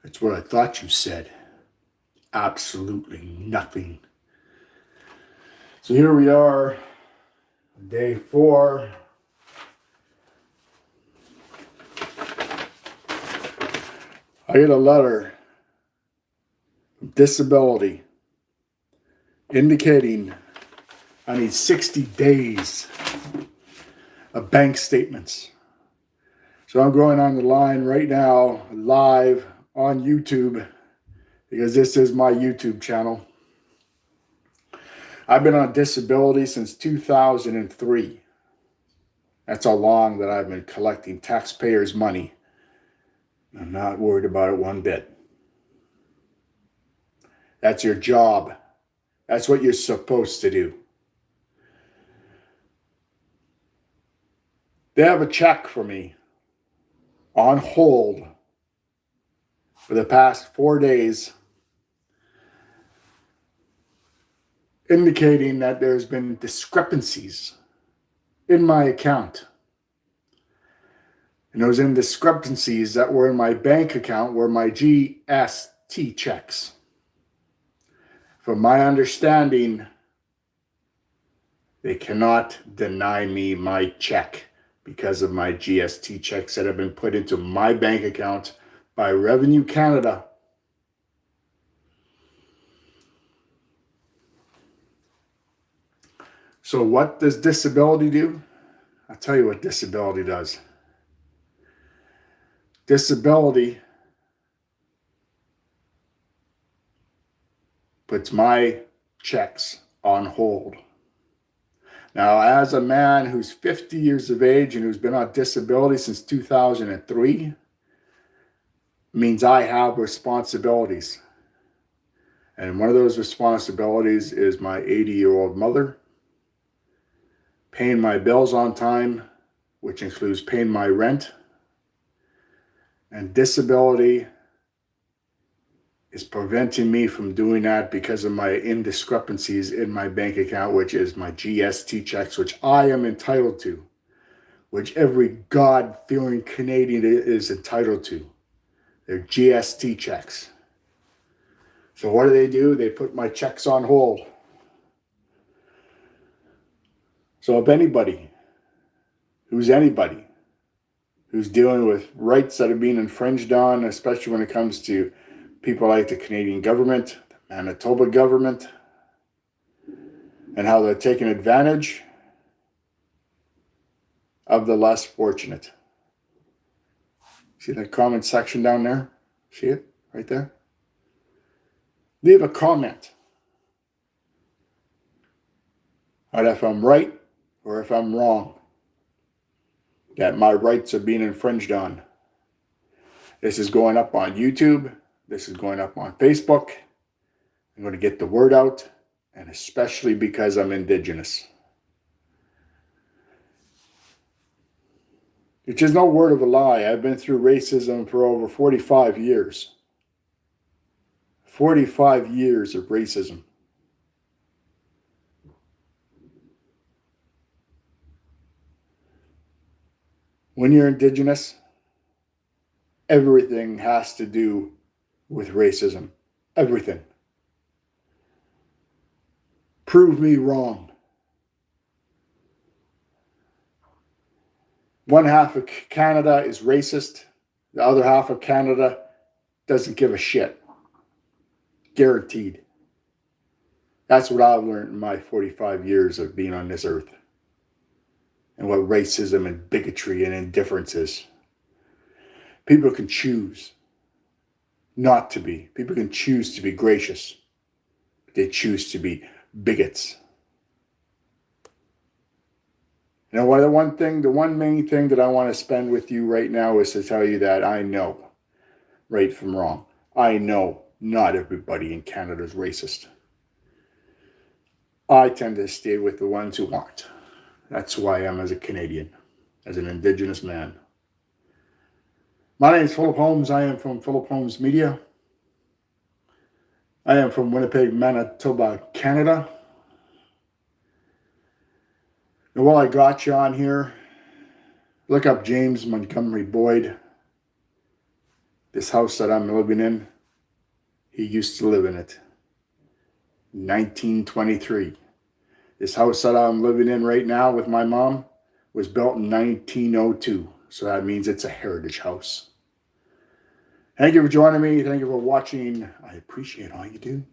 That's what I thought you said. Absolutely nothing. So here we are, day 4. I get a letter of disability indicating I need 60 days of bank statements. So I'm going on the line right now, live on YouTube, because this is my YouTube channel. I've been on disability since 2003. That's how long that I've been collecting taxpayers' money. I'm not worried about it one bit. That's your job. That's what you're supposed to do. They have a check for me on hold for the past 4 days, indicating that there's been discrepancies in my account. And those indiscrepancies that were in my bank account were my GST checks. From my understanding, they cannot deny me my check because of my GST checks that have been put into my bank account by Revenue Canada. So what does disability do? I'll tell you what disability does. Disability puts my checks on hold. Now, as a man who's 50 years of age and who's been on disability since 2003, means I have responsibilities. And one of those responsibilities is my 80-year-old mother, paying my bills on time, which includes paying my rent. And disability is preventing me from doing that because of my indiscrepancies in my bank account, which is my GST checks, which I am entitled to, which every God-fearing Canadian is entitled to. They're GST checks. So what do? They put my checks on hold. So if anybody who's dealing with rights that are being infringed on, especially when it comes to people like the Canadian government, the Manitoba government, and how they're taking advantage of the less fortunate. See that comment section down there? See it right there? Leave a comment on if I'm right or if I'm wrong, that my rights are being infringed on. This is going up on YouTube. This is going up on Facebook. I'm going to get the word out, and especially because I'm Indigenous. Which is no word of a lie. I've been through racism for over 45 years. 45 years of racism. When you're Indigenous, everything has to do with racism. Everything. Prove me wrong. One half of Canada is racist. The other half of Canada doesn't give a shit. Guaranteed. That's what I've learned in my 45 years of being on this earth. And what racism and bigotry and indifference is. People can choose not to be. People can choose to be gracious. They choose to be bigots. You know what? The one main thing that I want to spend with you right now is to tell you that I know right from wrong. I know not everybody in Canada is racist. I tend to stay with the ones who aren't. That's who I am as a Canadian, as an Indigenous man. My name is Philip Holmes. I am from Philip Holmes Media. I am from Winnipeg, Manitoba, Canada. And while I got you on here, look up James Montgomery Boyd. This house that I'm living in, he used to live in it. 1923. This house that I'm living in right now with my mom was built in 1902. So that means it's a heritage house. Thank you for joining me. Thank you for watching. I appreciate all you do.